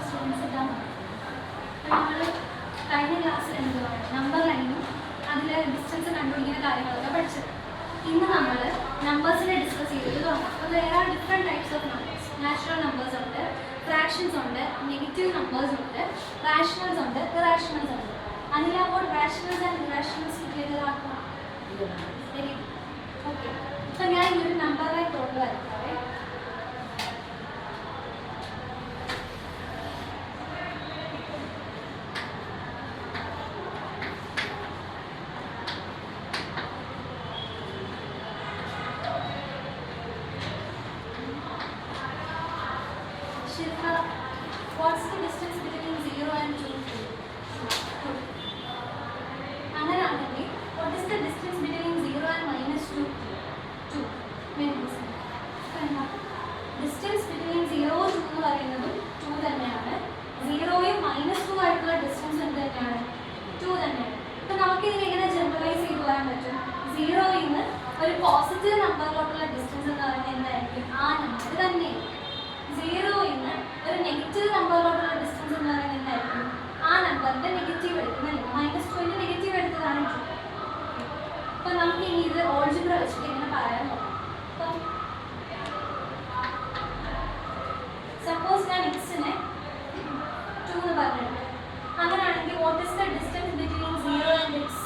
Students ഇതാണ്. നമ്മൾ കഴിഞ്ഞ ക്ലാസ്സിൽ എന്തുവാണ് നമ്പർ ലൈനും അതിലെ ഡിസ്റ്റൻസ് കണ്ടുപിടിക്കുന്ന കാര്യങ്ങളൊക്കെ പഠിച്ചത്. ഇന്ന് നമ്മൾ നമ്പേഴ്സിനെ ഡിസ്കസ് ചെയ്തിട്ട് തുടങ്ങാം. അപ്പോൾ വേറെ are different types of numbers. Natural numbers ഉണ്ട്, ഫ്രാക്ഷൻസ് ഉണ്ട്, നെഗറ്റീവ് നമ്പേഴ്സ് ഉണ്ട്, റാഷണൽസ് ഉണ്ട്, ഇറാഷണൽസ് ഉണ്ട്. അതിൽ അപ്പോൾ റാഷണൽസ് ആൻഡ് ഇറാഷണൽസ് ക്ലിയർ ആക്കണം. ശരി, ഓക്കെ. അപ്പോൾ ഞാൻ ഈ ഒരു നമ്പർ ലൈൻ തൊട്ട് വരയ്ക്കാവേ. What's the distance between 0 and 2? അങ്ങനെയാണെങ്കിൽ what is the distance between 0 and -2? 2. Distance between 0 2 എന്ന് പറയുന്നതും 2 തന്നെയാണ്. 0യും -2 ആയിട്ടുള്ള ഡിസ്റ്റൻസ് എന്ത് തന്നെയാണ്? 2 തന്നെയാണ്. അപ്പോൾ നമുക്ക് ഇതിനെ എങ്ങനെ ജനറലൈസ് ചെയ്ത് പറയാൻ പറ്റും? 0യിൽ നിന്ന് ഒരു പോസിറ്റീവ് നമ്പറിലോട്ടുള്ള ഡിസ്റ്റൻസ് എന്ന് പറയുന്നത് എന്തായിരിക്കും? ആ നമ്പർ തന്നെ. 0യിൽ നിന്ന് ഒരു നെഗറ്റീവ് നമ്പറിലോട്ടുള്ള ഡിസ്റ്റൻസ് എന്ന് പറയുന്നത് എന്തായിരിക്കും? ആ നമ്പറിന്റെ നെഗറ്റീവ് എടുക്കുന്നല്ലേ? -2ന്റെ നെഗറ്റീവ് എടുത്തതാണ് 2. അപ്പോൾ നമുക്ക് ഇനി ഇത് ഓൾജിബ്ര വെച്ചിട്ട് ഇങ്ങനെ പറയാൻ നോക്കാം. അപ്പം സപ്പോസ് ഞാൻ എക്സിനെ 2 എന്ന് പറഞ്ഞിട്ടുണ്ട്. അങ്ങനെയാണെങ്കിൽ what is the distance between 0 and X?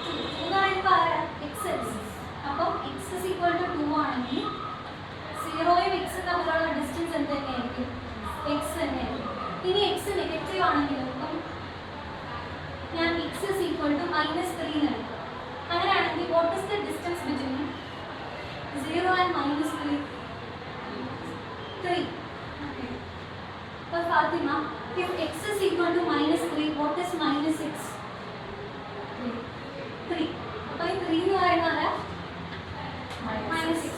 2 എന്ന് പറയുമ്പോൾ ആരാ? എക്സ്. അപ്പം എക്സ് ഇസ് ഈക്വൽ ടു 2 ആണെങ്കിൽ 0യും എക്സും തമ്മിലുള്ള ഡിസ്റ്റൻസ് എന്ത് തന്നെയായിരിക്കും? എക്സ് തന്നെയായിരിക്കും. ഇനി എക്സ് നെഗറ്റീവ് ആണെങ്കിലും അപ്പം ഞാൻ എക്സ് ഇസ് ഈക്വൽ ടു -3 എന്ന് എടുക്കും. അങ്ങനെയാണെങ്കിൽ what is the distance between 0 and -3? 3. അപ്പോൾ Fathima, if x is equal to -3, what is -6? 3. അപ്പോൾ ഈ 3 എന്ന് പറയുന്നത് -6.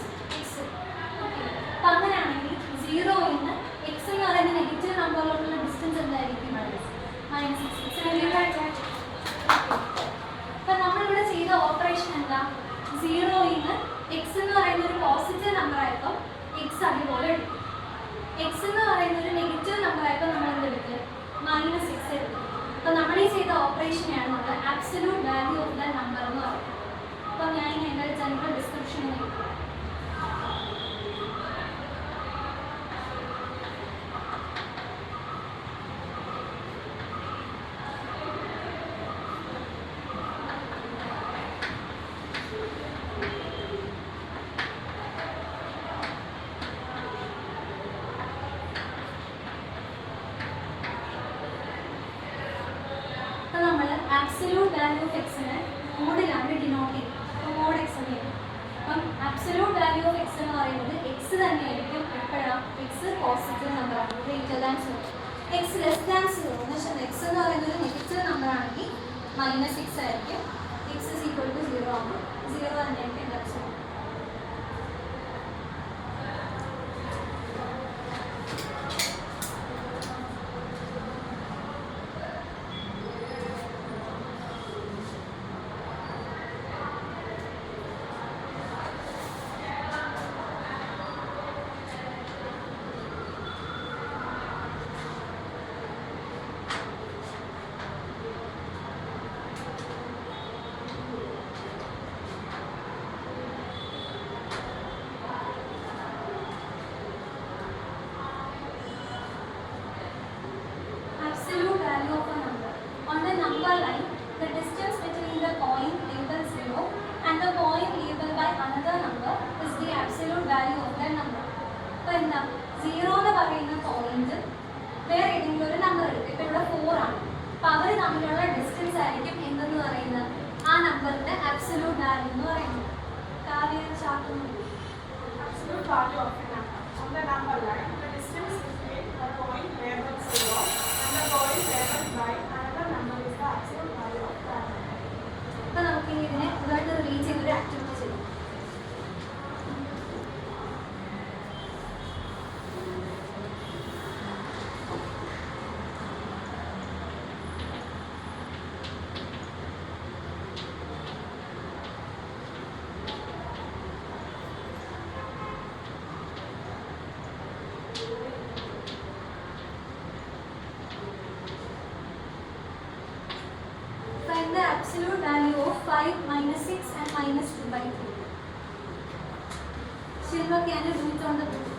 അപ്പം അങ്ങനെയാണെങ്കിൽ 0യിൽ നിന്ന് എക്സ് എന്ന് പറയുന്ന നെഗറ്റീവ് നമ്പറിലോട്ടുള്ള ഡിസ്റ്റൻസ് എന്തായിരിക്കും? -6. അപ്പം നമ്മളിവിടെ ചെയ്ത ഓപ്പറേഷൻ എന്താ? 0യിൽ നിന്ന് എക്സ് എന്ന് പറയുന്ന ഒരു പോസിറ്റീവ് നമ്പർ ആയപ്പോൾ എക്സ് അതുപോലെ എടുക്കും. എക്സ് എന്ന് പറയുന്ന ഒരു നെഗറ്റീവ് നമ്പർ ആയപ്പോൾ നമ്മൾ എന്തെടുത്ത്? -6 എടുക്കും. അപ്പം നമ്മൾ ഈ ചെയ്ത ഓപ്പറേഷനെയാണ് നമ്മൾ absolute value of the number എന്ന് പറയുന്നത്. അപ്പം ഞാൻ എൻ്റെ ജനറൽ ഡിസ്ക്രിപ്ഷനിൽ എഴുതാം. ആബ്സല്യൂട്ട് വാല്യൂ ഓഫ് എക്സിനെ മോഡിലാണ് ഡിനോട്ട് ചെയ്യുന്നത്. അപ്പോൾ മോഡ് എക്സ് എന്ന് ചെയ്യും. അപ്പം ആബ്സല്യൂട്ട് വാല്യൂ ഓഫ് എക്സ് എന്ന് പറയുന്നത് എക്സ് തന്നെയായിരിക്കും. എപ്പോഴാണ്? എക്സ് പോസിറ്റീവ് നമ്പറാണ്, greater than 0. X less than 0 എന്ന് വെച്ചാൽ എക്സ് എന്ന് പറയുന്നത് നെഗറ്റീവ് നമ്പർ ആണെങ്കിൽ -6 ആയിരിക്കും. എക്സ് ഇസ് ഈക്വൽ ടു 0 ആകുമ്പോൾ 0 തന്നെയായിരിക്കും answer. Line, the distance between the coin labeled 0 and the coin labeled by another number is the absolute value of that number. അപ്പോൾ എന്താ? 0 എന്ന് പറയുന്ന പോയിന്റ് വേറെ ഏതെങ്കിലും ഒരു നമ്പർ എടുക്കും. ഇപ്പോൾ ഇവിടെ 4 ആണ്. അപ്പോൾ അവർ തമ്മിലുള്ള ഡിസ്റ്റൻസ് ആയിരിക്കും എന്തെന്ന് പറയുന്നത്? ആ നമ്പറിന്റെ absolute value എന്ന് പറയുന്നത്. കാര്യം absolute value of a number. On the number line, the distance between the coin labeled 0 and the coin labeled by another number is the absolute value of that number. അപ്പോൾ നമുക്ക് ഇതിനെ ഇതായിട്ട് റിലീറ്റ് ചെയ്തൊരു activity ചെയ്യാം. absolute value of 5 minus 6 and minus 2 by 3. Shilpa, can you do it on the board?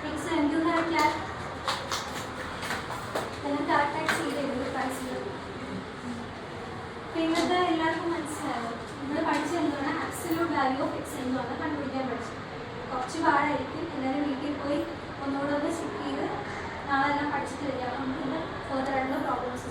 Excellent, you have clap. Then correct ചെയ്ത് പഠിച്ചത് പിന്നത്തെ എല്ലാവർക്കും മനസ്സിലായോ? നമ്മൾ പഠിച്ചത് എന്താണ്? ആബ്സല്യൂട്ട് വാല്യൂ ഓഫ് എക്സ് എന്താണ് കണ്ടുപിടിക്കാൻ പഠിച്ചത്. കുറച്ച് പാടായിരിക്കും, എല്ലാവരും വീട്ടിൽ പോയി ഒന്നുകൂടെ ഒന്ന് ചെക്ക് ചെയ്ത് നാളെ എല്ലാം പഠിച്ചിട്ട് വരിക. നമുക്ക് ഫർദർ ആയിട്ടുള്ള പ്രോബ്ലംസ്